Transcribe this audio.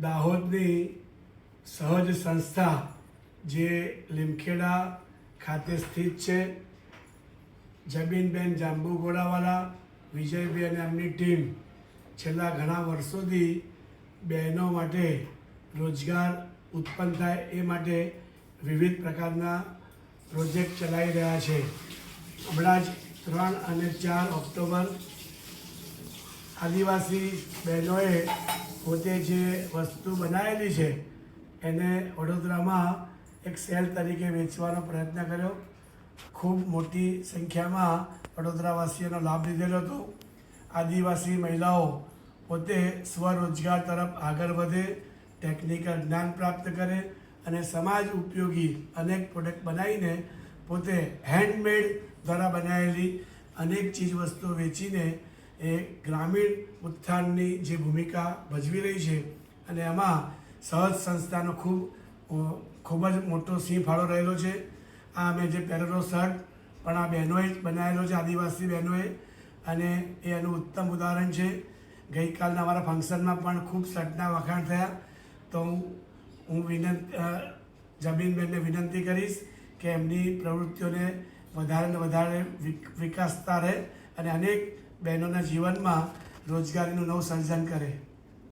દાહોદની સહજ સંસ્થા જે લીમખેડા ખાતે સ્થિત છે, જબીનબેન જાંબુઘોડાવાલા, વિજયભાઈ અને એમની ટીમ છેલ્લા ઘણા વર્ષોથી બહેનો માટે રોજગાર ઉત્પન્ન થાય એ માટે વિવિધ પ્રકારના પ્રોજેક્ટ ચલાવી રહ્યા છે. હમણાં જ 3 અને 4 ઓક્ટોબર આદિવાસી બહેનોએ પોતે જે વસ્તુ બનાવેલી છે એને વડોદરામાં એક સેલ તરીકે વેચવાનો પ્રયત્ન કર્યો. ખૂબ મોટી સંખ્યામાં વડોદરાવાસીઓનો લાભ લીધેલો હતો. આદિવાસી મહિલાઓ પોતે સ્વરોજગાર તરફ આગળ વધે, ટેકનિકલ જ્ઞાન પ્રાપ્ત કરે અને સમાજ ઉપયોગી અનેક પ્રોડક્ટ બનાવીને પોતે હેન્ડમેડ દ્વારા બનાવેલી અનેક ચીજવસ્તુઓ વેચીને એ ગ્રામીણ ઉત્થાનની જે ભૂમિકા ભજવી રહી છે અને એમાં સહજ સંસ્થાનો ખૂબ જ મોટો સિંહ ફાળો રહેલો છે. આ અમે જે પહેરેલો શર્ટ પણ આ બહેનોએ જ બનાવેલો છે, આદિવાસી બહેનોએ, અને એ એનું ઉત્તમ ઉદાહરણ છે. ગઈકાલના અમારા ફંક્શનમાં પણ ખૂબ શર્ટના વખાણ થયા. તો હું જબીનબેનને વિનંતી કરીશ કે એમની પ્રવૃત્તિઓને વધારે ને વધારે વિકાસતા રહે અને અનેક બહેનોના જીવનમાં રોજગારીનું નવું સર્જન કરે.